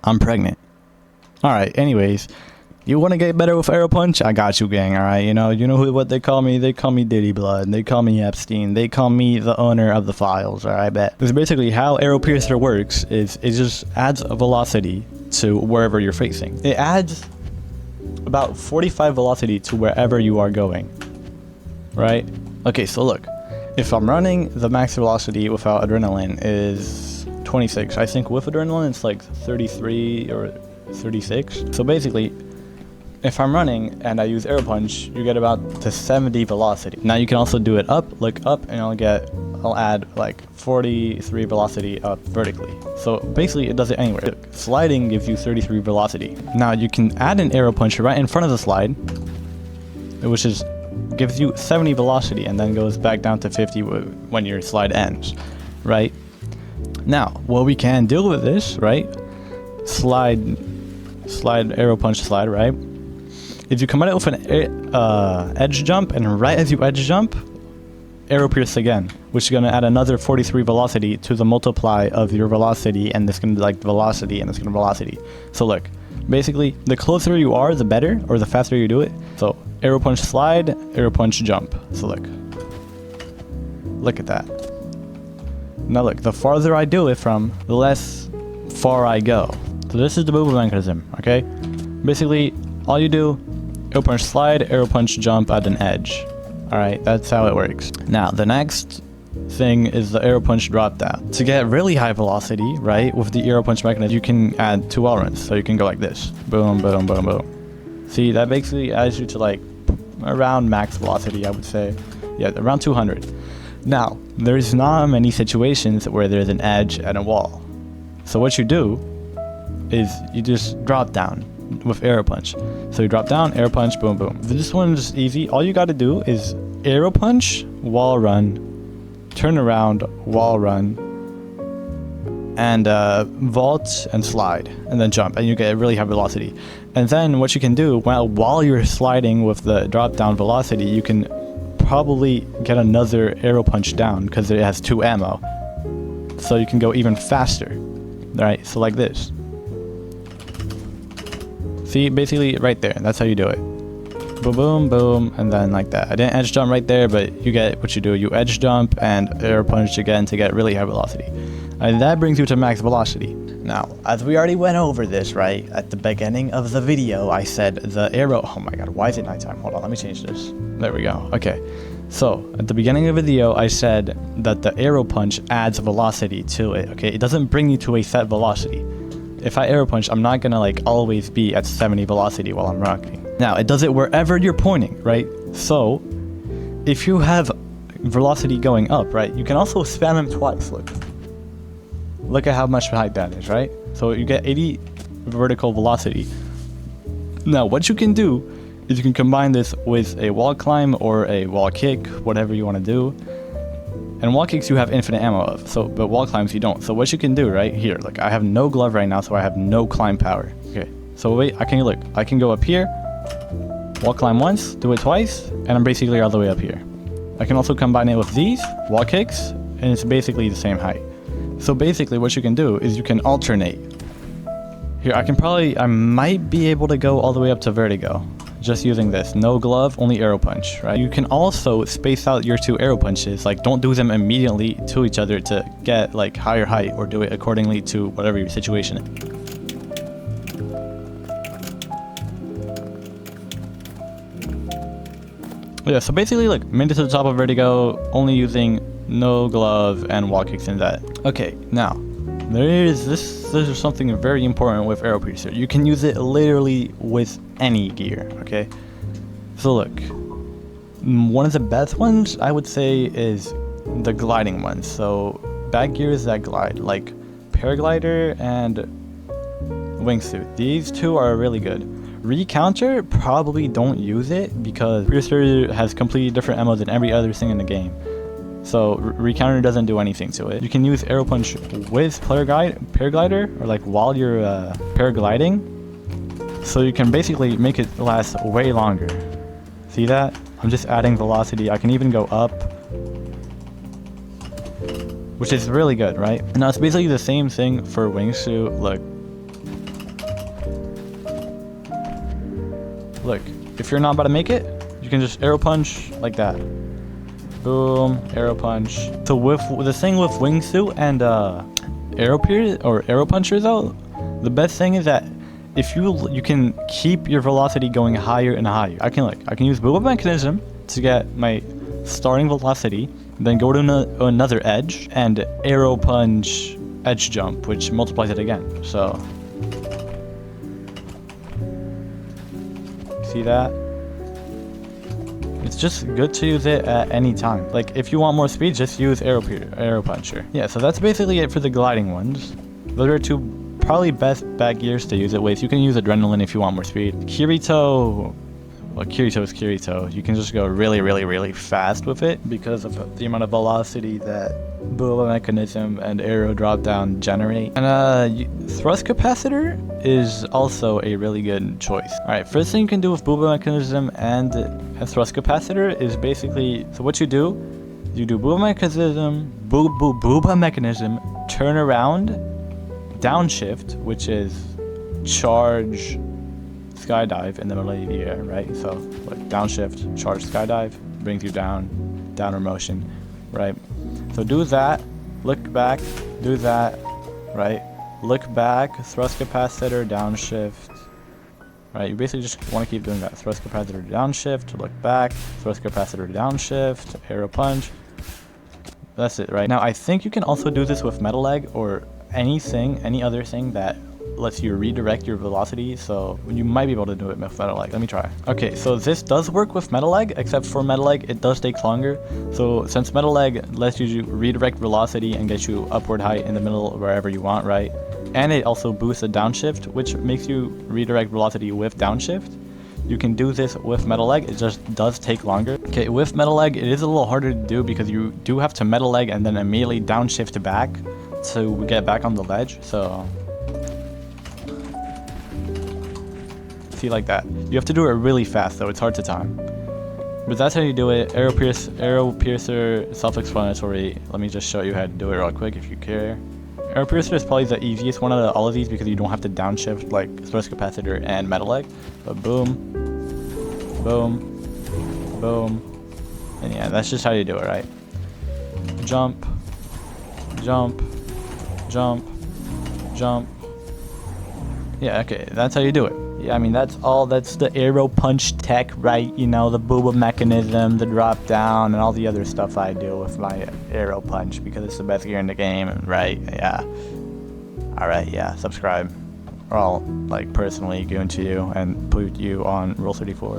I'm pregnant. Alright, anyways. You want to get better with Aero Punch? I got you, gang, alright? You know what they call me? They call me Diddy Blood. They call me Epstein. They call me the owner of the files, alright, bet. Because basically how Aero Piercer works is it just adds a velocity to wherever you're facing. It adds about 45 velocity to wherever you are going, right? Okay, so look. If I'm running, the max velocity without adrenaline is 26. I think with adrenaline it's like 33 or 36. So basically, if I'm running and I use Aero Punch, you get about to 70 velocity. Now you can also do it up, look up, and I'll add like 43 velocity up vertically. So basically it does it anywhere. Sliding gives you 33 velocity. Now you can add an Aero Punch right in front of the slide, which gives you 70 velocity and then goes back down to 50 when your slide ends, right? Now, what we can do with this, right? Slide, Aero Punch slide, right? If you come at it with an edge jump, and right as you edge jump, Aero Pierce again, which is going to add another 43 velocity to the multiply of your velocity, and it's going to be like velocity, and it's going to velocity. So look, basically, the closer you are, the better, or the faster you do it. So Aero Punch slide, Aero Punch jump. So look at that. Now look, the farther I do it from, the less far I go. So this is the Bouba mechanism, okay? Basically, all you do, Aero Punch slide, Aero Punch jump at an edge. Alright, that's how it works. Now, the next thing is the Aero Punch drop down. To get really high velocity, right, with the Aero Punch mechanism, you can add 2 wall runs. So you can go like this. Boom, boom, boom, boom. See, that basically adds you to like around max velocity, I would say. Yeah, around 200. Now, there's not many situations where there's an edge and a wall. So what you do is you just drop down with Aero Punch. So you drop down, Aero Punch, boom, boom. This one's easy. All you gotta do is Aero Punch, wall run, turn around, wall run, and vault and slide, and then jump, and you get really high velocity. And then what you can do, while you're sliding with the drop down velocity, you can probably get another Aero Punch down because it has 2 ammo. So you can go even faster. Right, so like this. See, basically right there, that's how you do it. Boom, boom, boom, and then like that. I didn't edge jump right there, but you get what you do. You edge jump and Aero Punch again to get really high velocity. And that brings you to max velocity. Now, as we already went over this, right, at the beginning of the video, I said the arrow, oh my god, why is it nighttime? Hold on, let me change this. There we go, okay. So, at the beginning of the video, I said that the Aero Punch adds velocity to it, okay? It doesn't bring you to a set velocity. If I Aero Punch, I'm not gonna like always be at 70 velocity while I'm rocking. Now, it does it wherever you're pointing, right? So, if you have velocity going up, right, you can also spam him twice, look. Look at how much height that is, right? So you get 80 vertical velocity. Now, what you can do is you can combine this with a wall climb or a wall kick, whatever you want to do. And wall kicks you have infinite ammo of, but wall climbs you don't. So what you can do, right here, look, I have no glove right now, so I have no climb power. Okay, so wait, I can go up here, wall climb once, do it twice, and I'm basically all the way up here. I can also combine it with these wall kicks, and it's basically the same height. So basically what you can do is you can alternate. Here, I might be able to go all the way up to vertigo. Just using this, no glove, only Aero Punch, right? You can also space out your 2 Aero Punches, like don't do them immediately to each other to get like higher height, or do it accordingly to whatever your situation is. Yeah, so basically look, made it to the top of vertigo, only using no glove and wall kicks in that. Okay, now, this is something very important with Aero Piercer. You can use it literally with any gear, okay? So look, one of the best ones I would say is the gliding ones. So bad gears that glide, like paraglider and wingsuit. These 2 are really good. Recounter, probably don't use it because Piercer has completely different ammo than every other thing in the game. So Recounter doesn't do anything to it. You can use Aero Punch with paraglider, or like while you're paragliding. So you can basically make it last way longer. See that? I'm just adding velocity. I can even go up, which is really good, right? Now it's basically the same thing for wingsuit. Look, look, if you're not about to make it, you can just arrow punch like that. Boom, arrow punch. So with the thing with wingsuit and arrow puncher though, the best thing is that if you can keep your velocity going higher and higher. I can use Bouba mechanism to get my starting velocity, then go to another edge and arrow punch edge jump, which multiplies it again. So see that? It's just good to use it at any time. Like if you want more speed, just use arrow puncher. Yeah, so that's basically it for the gliding ones. Those are two probably best back gears to use it with. You can use adrenaline if you want more speed. Kirito, well, Kirito is Kirito. You can just go really, really, really fast with it because of the amount of velocity that Bouba mechanism and arrow drop down generate. And thrust capacitor is also a really good choice. Alright, first thing you can do with Bouba mechanism and a thrust capacitor is basically, so what you do Bouba mechanism, turn around, downshift, which is charge skydive in the middle of the air, right? So like downshift, charge skydive, brings you downward motion, right? So do that, look back, do that, right? Look back, thrust capacitor, downshift, right? You basically just want to keep doing that. Thrust capacitor, downshift, look back, thrust capacitor, downshift, arrow punch. That's it, right? Now I think you can also do this with metal leg or any other thing that lets you redirect your velocity, so you might be able to do it with metal leg. Let me try. Okay, so this does work with metal leg, except for metal leg it does take longer. So since metal leg lets you redirect velocity and get you upward height in the middle wherever you want, right? And it also boosts a downshift, which makes you redirect velocity with downshift. You can do this with metal leg, it just does take longer. Okay, with metal leg it is a little harder to do because you do have to metal leg and then immediately downshift back to get back on the ledge. So see, like that. You have to do it really fast though, it's hard to time. But that's how you do it. Arrow piercer, self-explanatory. Let me just show you how to do it real quick if you care. Arrow piercer is probably the easiest one out of all of these because you don't have to downshift like thrust capacitor and metal leg. But boom, boom, boom, and yeah, that's just how you do it, right? Jump, jump, jump, jump. Yeah, okay, that's how you do it. Yeah, I mean, that's the arrow punch tech, right? You know, the Bouba mechanism, the drop down, and all the other stuff I do with my arrow punch because it's the best gear in the game, right? Yeah. Alright, yeah, subscribe. Or I'll, like, personally go into you and put you on Rule 34.